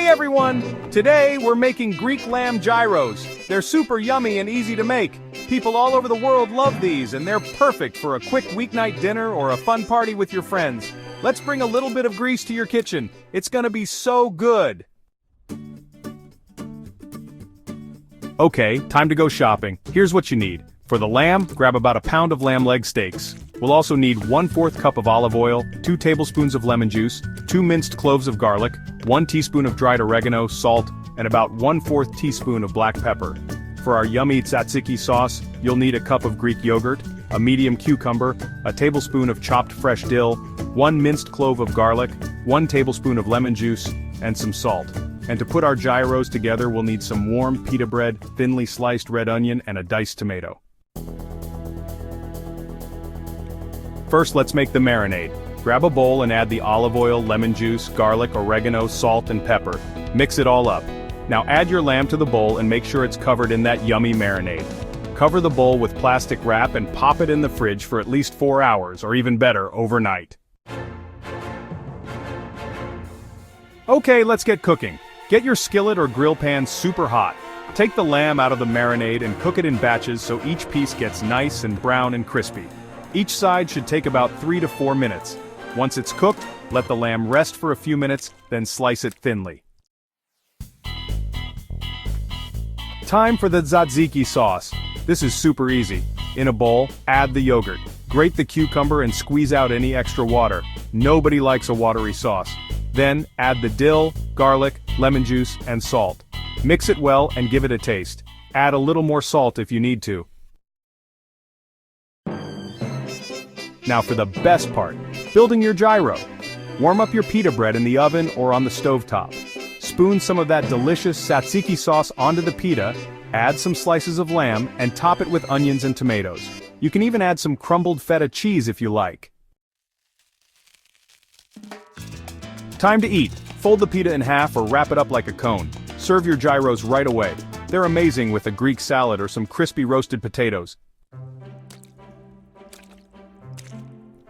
Hey everyone! Today we're making Greek lamb gyros. They're super yummy and easy to make. People all over the world love these and they're perfect for a quick weeknight dinner or a fun party with your friends. Let's bring a little bit of grease to your kitchen. It's gonna be so good. Okay, time to go shopping. Here's what you need. For the lamb, grab about a pound of lamb leg steaks. We'll also need 1/4 cup of olive oil, 2 tablespoons of lemon juice, 2 minced cloves of garlic, 1 teaspoon of dried oregano, salt, and about 1/4 teaspoon of black pepper. For our yummy tzatziki sauce, you'll need a cup of Greek yogurt, a medium cucumber, a tablespoon of chopped fresh dill, 1 minced clove of garlic, 1 tablespoon of lemon juice, and some salt. And to put our gyros together, we'll need some warm pita bread, thinly sliced red onion, and a diced tomato. First, let's make the marinade. Grab a bowl and add the olive oil, lemon juice, garlic, oregano, salt, and pepper. Mix it all up. Now add your lamb to the bowl and make sure it's covered in that yummy marinade. Cover the bowl with plastic wrap and pop it in the fridge for at least 4 hours, or even better, overnight. Okay, let's get cooking. Get your skillet or grill pan super hot. Take the lamb out of the marinade and cook it in batches so each piece gets nice and brown and crispy. Each side should take about 3 to 4 minutes. Once it's cooked, let the lamb rest for a few minutes, then slice it thinly. Time for the tzatziki sauce. This is super easy. In a bowl, add the yogurt. Grate the cucumber and squeeze out any extra water. Nobody likes a watery sauce. Then, add the dill, garlic, lemon juice, and salt. Mix it well and give it a taste. Add a little more salt if you need to. Now for the best part, building your gyro. Warm up your pita bread in the oven or on the stovetop. Spoon some of that delicious tzatziki sauce onto the pita, add some slices of lamb, and top it with onions and tomatoes. You can even add some crumbled feta cheese if you like. Time to eat. Fold the pita in half or wrap it up like a cone. Serve your gyros right away. They're amazing with a Greek salad or some crispy roasted potatoes.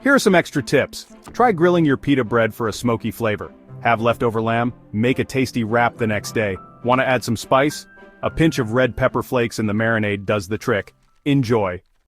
Here are some extra tips. Try grilling your pita bread for a smoky flavor. Have leftover lamb? Make a tasty wrap the next day. Want to add some spice? A pinch of red pepper flakes in the marinade does the trick. Enjoy.